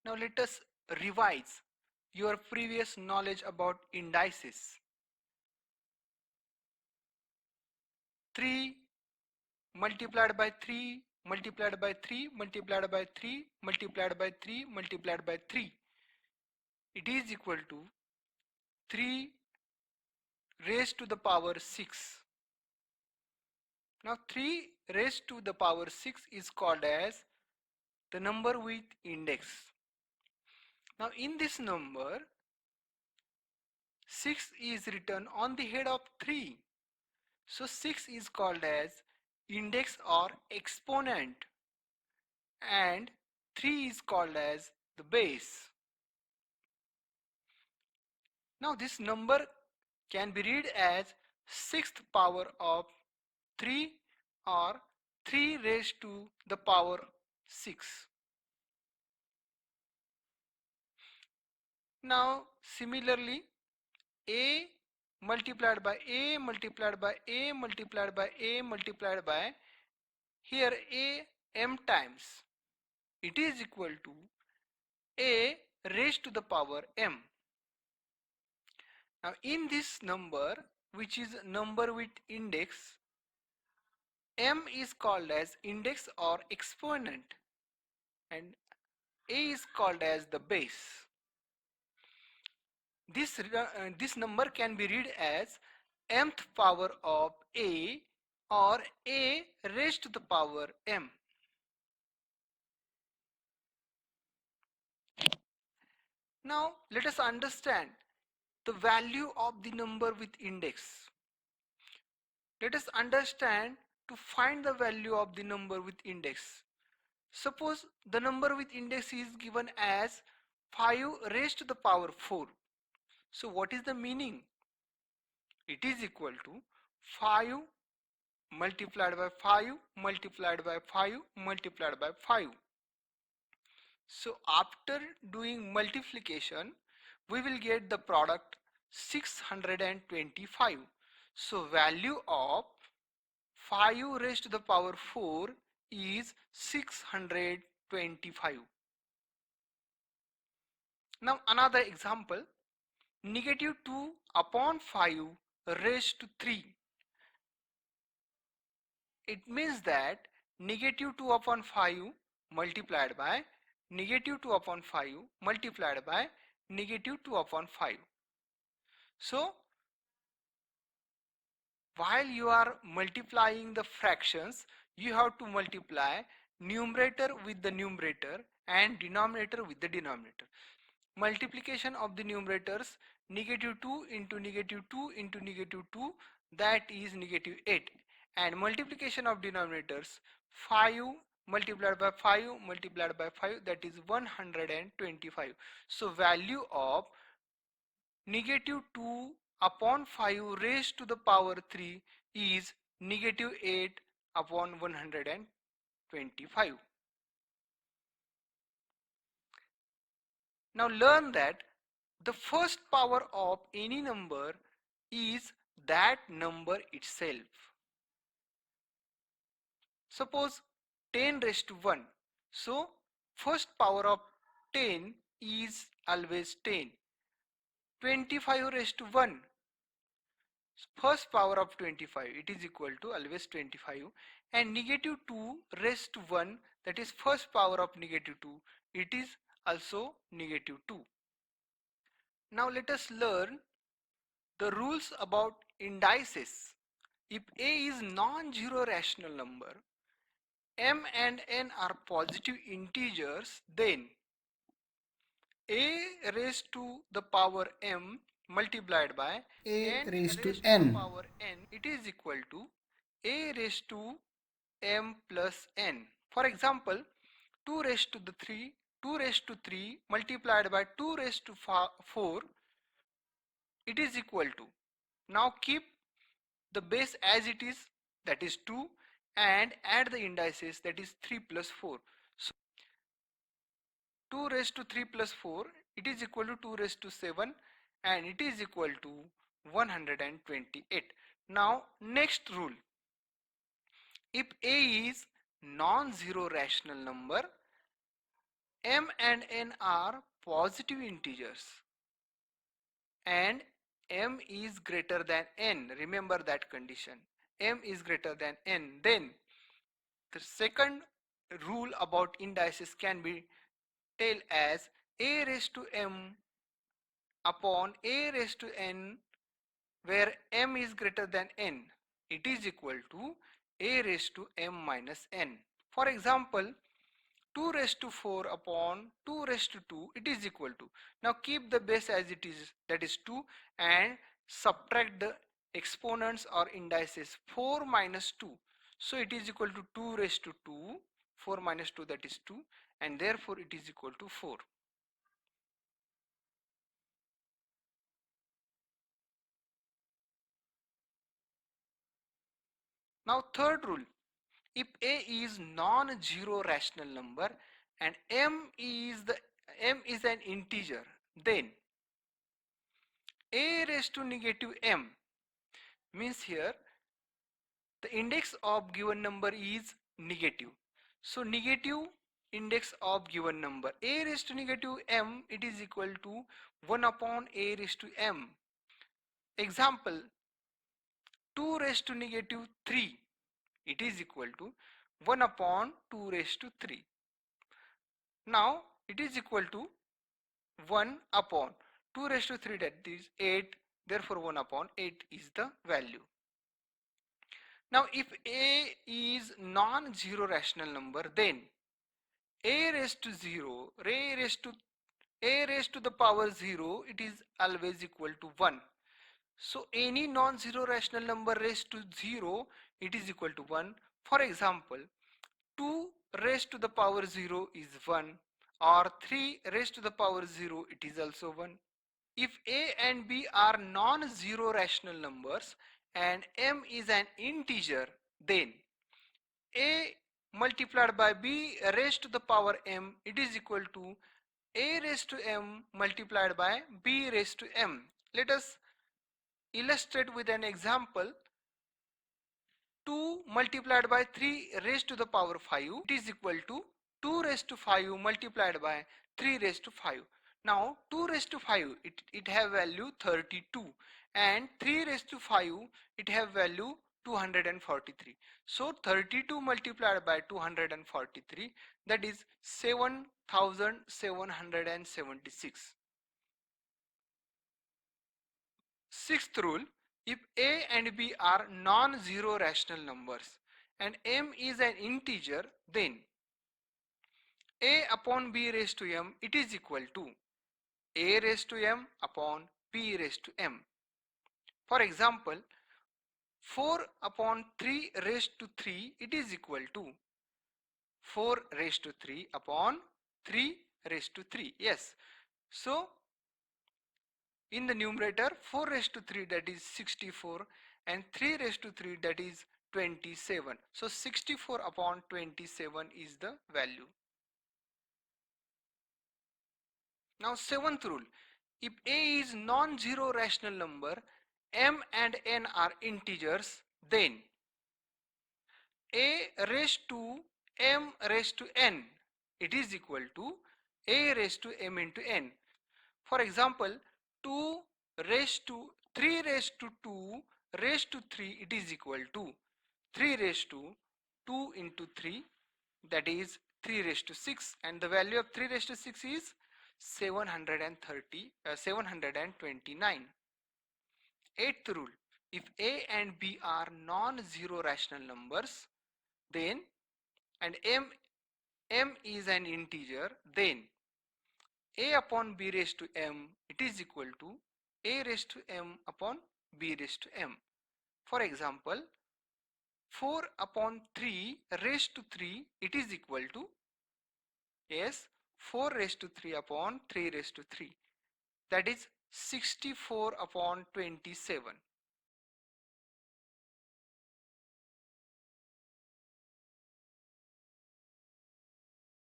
Now let us revise your previous knowledge about indices. 3 multiplied by 3 multiplied by 3 multiplied by 3 multiplied by 3 multiplied by 3. It is equal to 3 raised to the power 6. Now 3 raised to the power 6 is called as the number with index. Now in this number 6 is written on the head of 3. So 6 is called as index or exponent and 3 is called as the base. Now this number can be read as 6th power of 3 or 3 raised to the power 6. Now similarly a multiplied by a multiplied by a multiplied by a multiplied by here a m times, it is equal to a raised to the power m. Now in this number, which is number with index, m is called as index or exponent and a is called as the base. This number can be read as mth power of a or a raised to the power m. Now let us understand the value of the number with index. Let us understand to find the value of the number with index. Suppose the number with index is given as 5 raised to the power 4. So what is the meaning? It is equal to 5 multiplied by 5 multiplied by 5 multiplied by 5. So after doing multiplication, we will get the product 625. So value of 5 raised to the power 4 is 625. Now another example, negative 2 upon 5 raised to 3. It means that negative 2 upon 5 multiplied by negative 2 upon 5 multiplied by negative 2 upon 5. So while you are multiplying the fractions, you have to multiply numerator with the numerator and denominator with the denominator. Multiplication of the numerators, negative 2 into negative 2 into negative 2, that is negative 8, and multiplication of denominators 5 multiplied by 5 multiplied by 5, that is 125. So value of negative 2 upon 5 raised to the power 3 is negative 8 upon 125. Now learn that the first power of any number is that number itself. Suppose 10 raised to 1. So first power of 10 is always 10. 25 raised to 1. First power of 25, it is equal to always 25, and negative 2 raised to 1, that is first power of negative 2, it is also negative 2. Now let us learn the rules about indices. If a is non-zero rational number, m and n are positive integers, then a raised to the power m multiplied by A n raised to raised to the n. power n, it is equal to a raised to m plus n. For example, 2 raised to the 3, 2 raised to 3 multiplied by 2 raised to 4, it is equal to, now keep the base as it is, that is 2, and add the indices, that is 3 plus 4. So 2 raised to 3 plus 4, it is equal to 2 raised to 7, and it is equal to 128. Now next rule, if a is non-zero rational number, m and n are positive integers and m is greater than n. Remember that condition. M is greater than n. Then the second rule about indices can be tell as a raised to m upon a raised to n, where m is greater than n. It is equal to a raised to m minus n. For example, 2 raised to 4 upon 2 raised to 2, it is equal to. Now keep the base as it is, that is 2, and subtract the exponents or indices 4 minus 2. So it is equal to 2 raised to 2, 4 minus 2, that is 2, and therefore it is equal to 4. Now third rule, if a is non-zero rational number and m is an integer, then a raised to negative m means here the index of given number is negative. So negative index of given number a raised to negative m, it is equal to 1 upon a raised to m. Example, 2 raised to negative 3, it is equal to 1 upon 2 raised to 3. Now it is equal to 1 upon 2 raised to 3, that is 8, therefore 1 upon 8 is the value. Now if a is non-zero rational number, then a raised to 0, a raised to the power 0, it is always equal to 1. So any non-zero rational number raised to 0, it is equal to 1. For example, 2 raised to the power 0 is 1, or 3 raised to the power 0, it is also 1. If a and b are non-zero rational numbers and m is an integer, then a multiplied by b raised to the power m, it is equal to a raised to m multiplied by b raised to m. Let us illustrate with an example. 2 multiplied by 3 raised to the power 5, it is equal to 2 raised to 5 multiplied by 3 raised to 5. Now 2 raised to 5, it have value 32, and 3 raised to 5, it have value 243. So 32 multiplied by 243, that is 7776. Sixth rule, if a and b are non-zero rational numbers and m is an integer, then a upon b raised to m, it is equal to a raised to m upon b raised to m. For example, 4 upon 3 raised to 3, it is equal to 4 raised to 3 upon 3 raised to 3. Yes. So in the numerator, 4 raised to 3, that is 64, and 3 raised to 3, that is 27. So 64 upon 27 is the value. Now seventh rule, if a is non-zero rational number, m and n are integers, then a raised to m raised to n, it is equal to a raised to m into n. For example, 2 raised to 3 raised to 2 raised to 3, it is equal to 3 raised to 2 into 3, that is 3 raised to 6, and the value of 3 raised to 6 is 729. Eighth rule, if a and b are non-zero rational numbers, then and m is an integer, then a upon b raised to m, it is equal to a raised to m upon b raised to m. For example, 4 upon 3 raised to 3, it is equal to, yes, 4 raised to 3 upon 3 raised to 3, that is 64 upon 27.